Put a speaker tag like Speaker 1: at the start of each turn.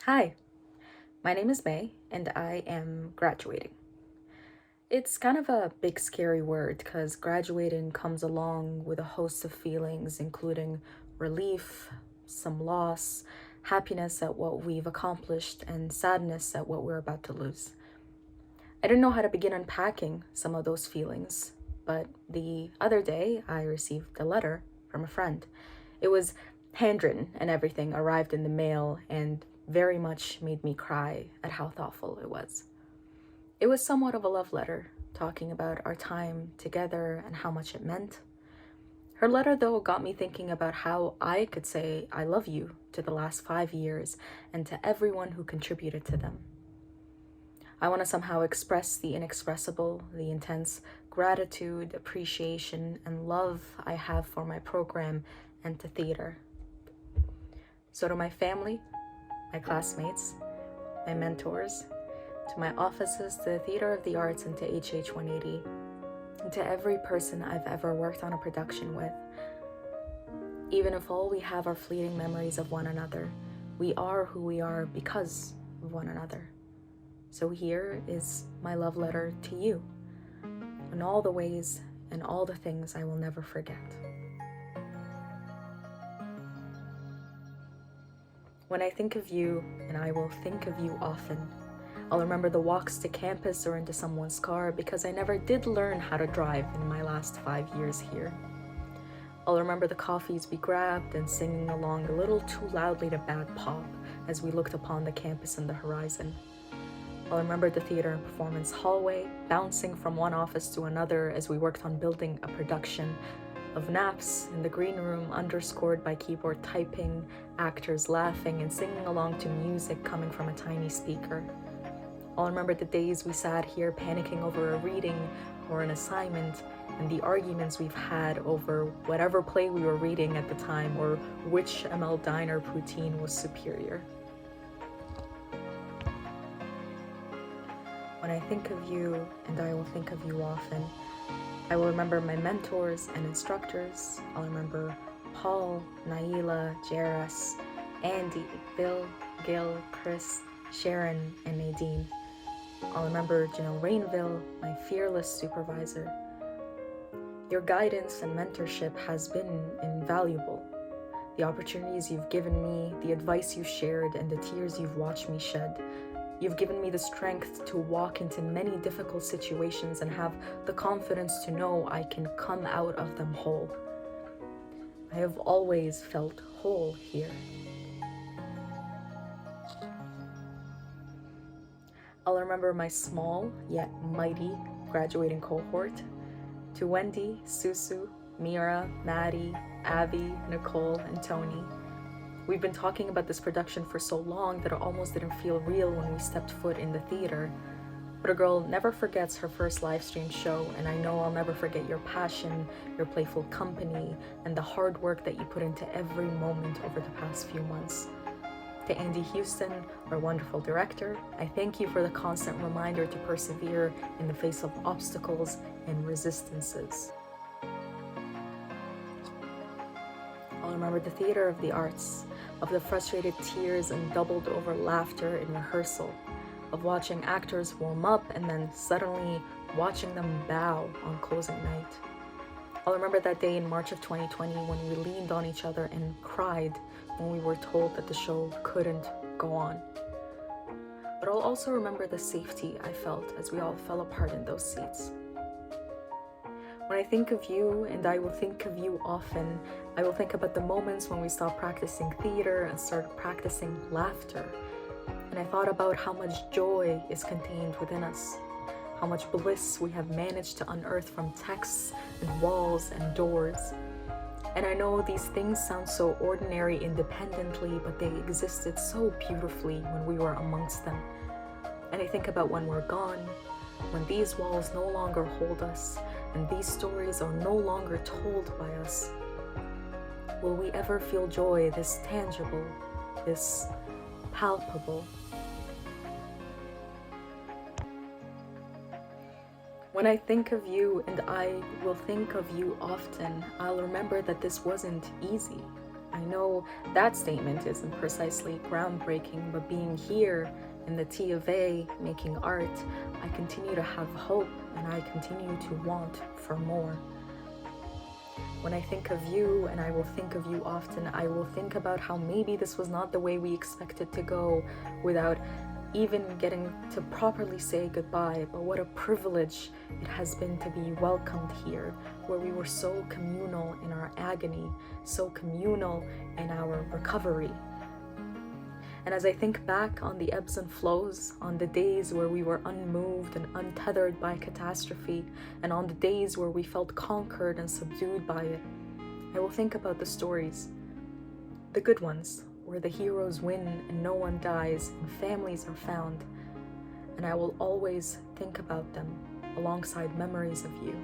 Speaker 1: Hi, my name is May and I am graduating. It's kind of a big scary word because graduating comes along with a host of feelings, including relief, some loss, happiness at what we've accomplished, and sadness at what we're about to lose. I didn't know how to begin unpacking some of those feelings, but the other day I received a letter from a friend. It was handwritten and everything, arrived in the mail, and very much made me cry at how thoughtful it was. It was somewhat of a love letter, talking about our time together and how much it meant. Her letter, though, got me thinking about how I could say I love you to the last 5 years and to everyone who contributed to them. I want to somehow express the inexpressible, the intense gratitude, appreciation, and love I have for my program and to theater. So to my family, my classmates, my mentors, to my offices, to the Theater of the Arts, and to HH 180, and to every person I've ever worked on a production with. Even if all we have are fleeting memories of one another, we are who we are because of one another. So here is my love letter to you, in all the ways and all the things I will never forget. When I think of you, and I will think of you often, I'll remember the walks to campus or into someone's car because I never did learn how to drive in my last 5 years here. I'll remember the coffees we grabbed and singing along a little too loudly to bad pop as we looked upon the campus and the horizon. I'll remember the theater and performance hallway, bouncing from one office to another as we worked on building a production, of naps in the green room underscored by keyboard typing, actors laughing and singing along to music coming from a tiny speaker. I'll remember the days we sat here panicking over a reading or an assignment and the arguments we've had over whatever play we were reading at the time or which ML diner poutine was superior. When I think of you, and I will think of you often, I will remember my mentors and instructors. I'll remember Paul, Naila, Jairus, Andy, Bill, Gil, Chris, Sharon, and Nadine. I'll remember Janelle Rainville, my fearless supervisor. Your guidance and mentorship has been invaluable. The opportunities you've given me, the advice you shared, and the tears you've watched me shed. You've given me the strength to walk into many difficult situations and have the confidence to know I can come out of them whole. I have always felt whole here. I'll remember my small yet mighty graduating cohort. To Wendy, Susu, Mira, Maddie, Abby, Nicole, and Tony. We've been talking about this production for so long that it almost didn't feel real when we stepped foot in the theater. But a girl never forgets her first live stream show, and I know I'll never forget your passion, your playful company, and the hard work that you put into every moment over the past few months. To Andy Houston, our wonderful director, I thank you for the constant reminder to persevere in the face of obstacles and resistances. I'll remember the Theater of the Arts, of the frustrated tears and doubled over laughter in rehearsal, of watching actors warm up and then suddenly watching them bow on closing night. I'll remember that day in March of 2020 when we leaned on each other and cried when we were told that the show couldn't go on. But I'll also remember the safety I felt as we all fell apart in those seats. When I think of you, and I will think of you often, I will think about the moments when we stopped practicing theater and started practicing laughter. And I thought about how much joy is contained within us, how much bliss we have managed to unearth from texts and walls and doors. And I know these things sound so ordinary independently, but they existed so beautifully when we were amongst them. And I think about when we're gone, when these walls no longer hold us, and these stories are no longer told by us. Will we ever feel joy this tangible, this palpable? When I think of you, and I will think of you often, I'll remember that this wasn't easy. I know that statement isn't precisely groundbreaking, but being here in the T of A making art, I continue to have hope and I continue to want for more. When I think of you, and I will think of you often, I will think about how maybe this was not the way we expected to go without even getting to properly say goodbye, but what a privilege it has been to be welcomed here, where we were so communal in our agony, so communal in our recovery. And as I think back on the ebbs and flows, on the days where we were unmoved and untethered by catastrophe, and on the days where we felt conquered and subdued by it, I will think about the stories, the good ones, where the heroes win and no one dies and families are found. And I will always think about them alongside memories of you.